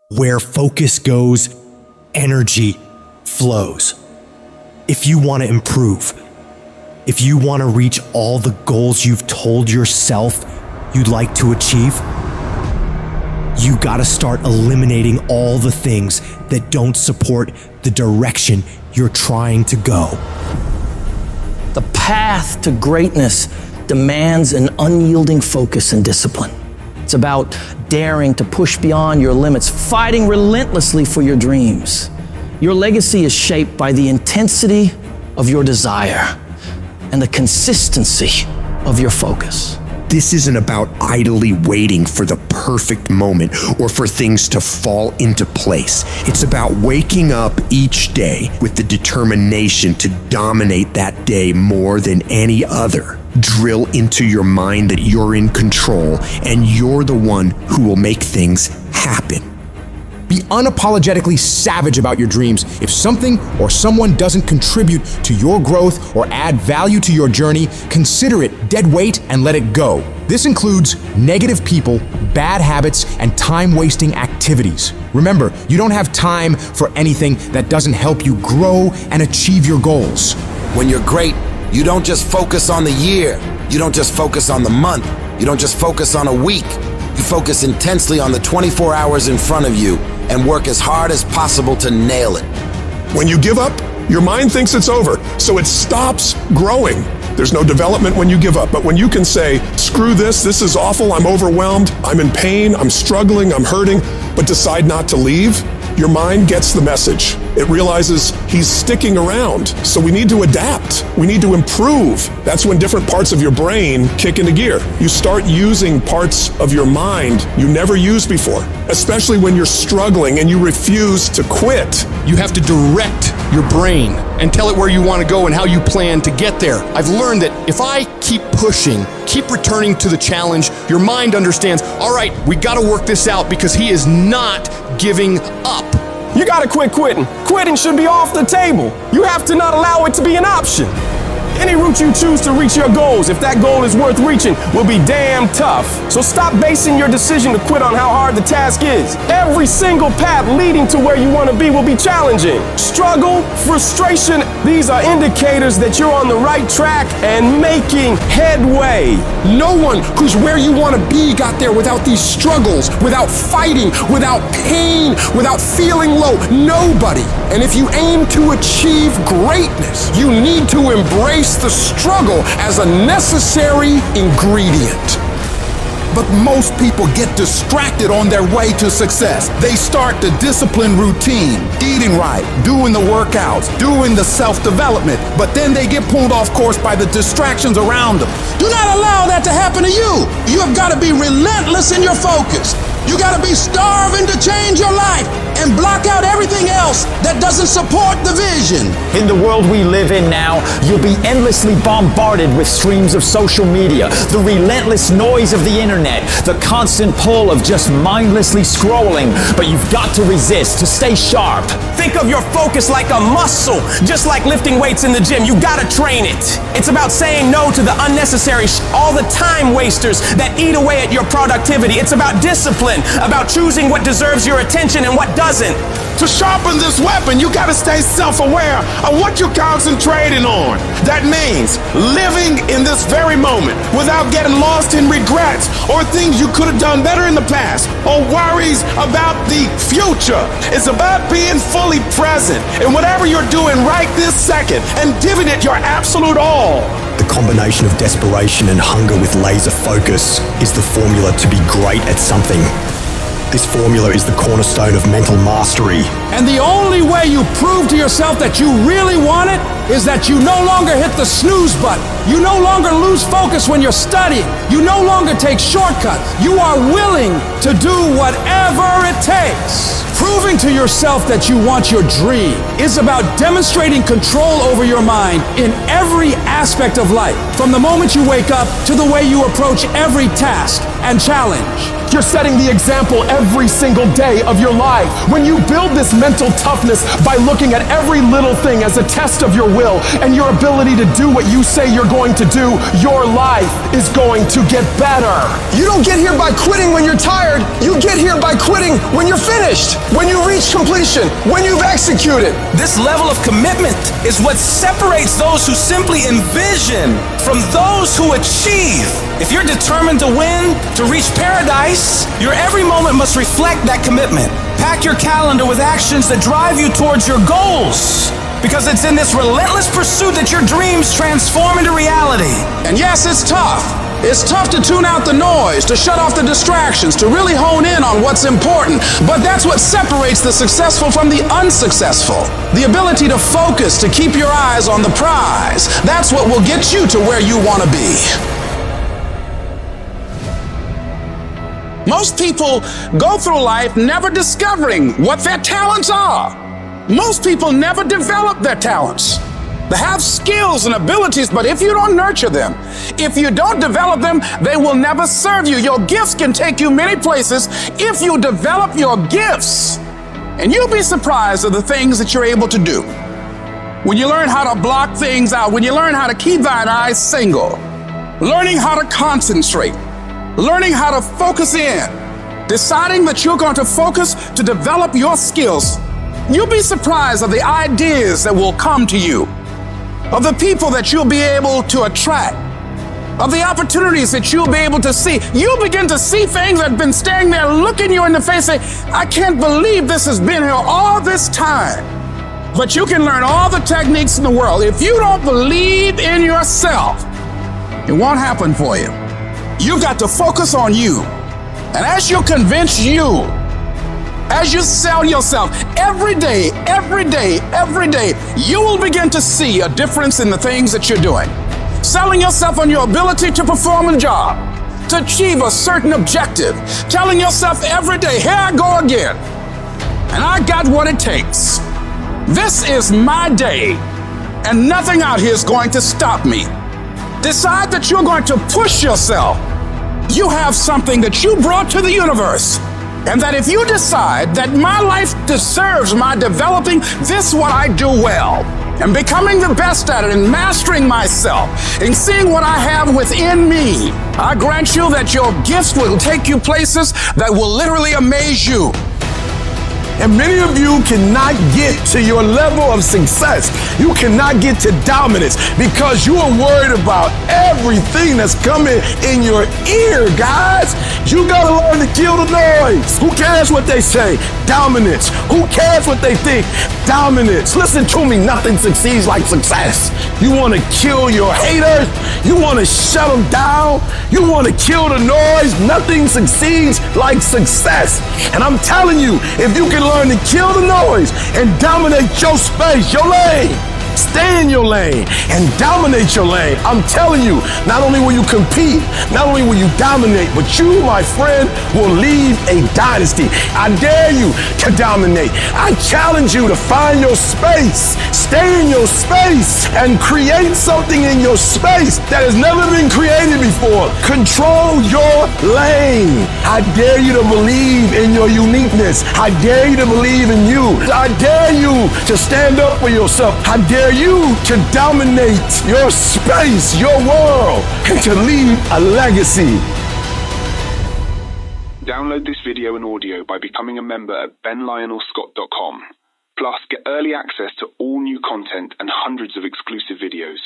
Where focus goes, energy flows. If you want to improve, if you want to reach all the goals you've told yourself you'd like to achieve, you gotta start eliminating all the things that don't support the direction you're trying to go. The path to greatness demands an unyielding focus and discipline. It's about daring to push beyond your limits, fighting relentlessly for your dreams. Your legacy is shaped by the intensity of your desire and the consistency of your focus. This isn't about idly waiting for the perfect moment or for things to fall into place. It's about waking up each day with the determination to dominate that day more than any other. Drill into your mind that you're in control and you're the one who will make things happen. Be unapologetically savage about your dreams. If something or someone doesn't contribute to your growth or add value to your journey, consider it dead weight and let it go. This includes negative people, bad habits, and time-wasting activities. Remember, you don't have time for anything that doesn't help you grow and achieve your goals. When you're great, you don't just focus on the year. You don't just focus on the month. You don't just focus on a week. You focus intensely on the 24 hours in front of you and work as hard as possible to nail it. When you give up, your mind thinks it's over, so it stops growing. There's no development when you give up, but when you can say, screw this is awful, I'm overwhelmed, I'm in pain, I'm struggling, I'm hurting, but decide not to leave, your mind gets the message. It realizes he's sticking around, so we need to adapt. We need to improve. That's when different parts of your brain kick into gear. You start using parts of your mind you never used before, especially when you're struggling and you refuse to quit. You have to direct your brain and tell it where you want to go and how you plan to get there. I've learned that if I keep pushing, keep returning to the challenge, your mind understands, all right, we got to work this out because he is not giving up. You gotta quit quitting. Quitting should be off the table. You have to not allow it to be an option. Any route you choose to reach your goals, if that goal is worth reaching, will be damn tough. So stop basing your decision to quit on how hard the task is. Every single path leading to where you want to be will be challenging. Struggle, frustration, these are indicators that you're on the right track and making headway. No one who's where you want to be got there without these struggles, without fighting, without pain, without feeling low. Nobody. And if you aim to achieve greatness, you need to embrace the struggle as a necessary ingredient. But most people get distracted on their way to success. They start the disciplined routine, eating right, doing the workouts, doing the self-development, but then they get pulled off course by the distractions around them. Do not allow that to happen to you. You have got to be relentless in your focus. You got to be starving to change your life and block out everything else that doesn't support the vision. In the world we live in now, you'll be endlessly bombarded with streams of social media, the relentless noise of the internet, the constant pull of just mindlessly scrolling. But you've got to resist, to stay sharp. Think of your focus like a muscle, just like lifting weights in the gym. You gotta train it. It's about saying no to the unnecessary all the time wasters that eat away at your productivity. It's about discipline, about choosing what deserves your attention and what doesn't. To sharpen this weapon, you gotta stay self-aware of what you're concentrating on. That means living in this very moment without getting lost in regrets or things you could have done better in the past or worries about the future. It's about being fully present in whatever you're doing right this second and giving it your absolute all. The combination of desperation and hunger with laser focus is the formula to be great at something. This formula is the cornerstone of mental mastery. And the only way you prove to yourself that you really want it is that you no longer hit the snooze button. You no longer lose focus when you're studying. You no longer take shortcuts. You are willing to do whatever it takes. Proving to yourself that you want your dream is about demonstrating control over your mind in every aspect of life, from the moment you wake up to the way you approach every task and challenge. you're setting the example every single day of your life. When you build this mental toughness by looking at every little thing as a test of your will and your ability to do what you say you're going to do, your life is going to get better. You don't get here by quitting when you're tired. You get here by quitting when you're finished, when you reach completion, when you've executed. This level of commitment is what separates those who simply envision from those who achieve. If you're determined to win, to reach paradise, your every moment must reflect that commitment. Pack your calendar with actions that drive you towards your goals, because it's in this relentless pursuit that your dreams transform into reality. And yes, it's tough. It's tough to tune out the noise, to shut off the distractions, to really hone in on what's important. But that's what separates the successful from the unsuccessful. The ability to focus, to keep your eyes on the prize. That's what will get you to where you want to be. Most people go through life never discovering what their talents are. Most people never develop their talents. They have skills and abilities, but if you don't nurture them, if you don't develop them, they will never serve you. Your gifts can take you many places if you develop your gifts. And you'll be surprised at the things that you're able to do. When you learn how to block things out, when you learn how to keep thine eyes single, learning how to concentrate, learning how to focus in, deciding that you're going to focus to develop your skills, you'll be surprised at the ideas that will come to you, of the people that you'll be able to attract, of the opportunities that you'll be able to see. You'll begin to see things that have been standing there looking you in the face saying, I can't believe this has been here all this time. But you can learn all the techniques in the world. If you don't believe in yourself, it won't happen for you. You've got to focus on you. And as you convince you, as you sell yourself every day, you will begin to see a difference in the things that you're doing. Selling yourself on your ability to perform a job, to achieve a certain objective. Telling yourself every day, here I go again. And I got what it takes. This is my day, and nothing out here is going to stop me. Decide that you're going to push yourself. You have something that you brought to the universe. And that if you decide that my life deserves my developing this what I do well, and becoming the best at it, and mastering myself, and seeing what I have within me, I grant you that your gifts will take you places that will literally amaze you. And many of you cannot get to your level of success. You cannot get to dominance because you are worried about everything that's coming in your ear, guys. You gotta learn to kill the noise. Who cares what they say? Dominance. Who cares what they think? Dominance. Listen to me, nothing succeeds like success. You wanna kill your haters? You wanna shut them down? You wanna kill the noise? Nothing succeeds like success. And I'm telling you, if you can learn to kill the noise and dominate your space, your lane, stay in your lane and dominate your lane. I'm telling you, not only will you compete, not only will you dominate, but you, my friend, will leave a dynasty. I dare you to dominate. I challenge you to find your space, stay in your space, and create something in your space that has never been created before. Control your lane. I dare you to believe in your uniqueness. I dare you to believe in you. I dare you to stand up for yourself. I dare you to dominate your space, your world, and to leave a legacy. Download this video and audio by becoming a member at benlionelscott.com. Plus, get early access to all new content and hundreds of exclusive videos.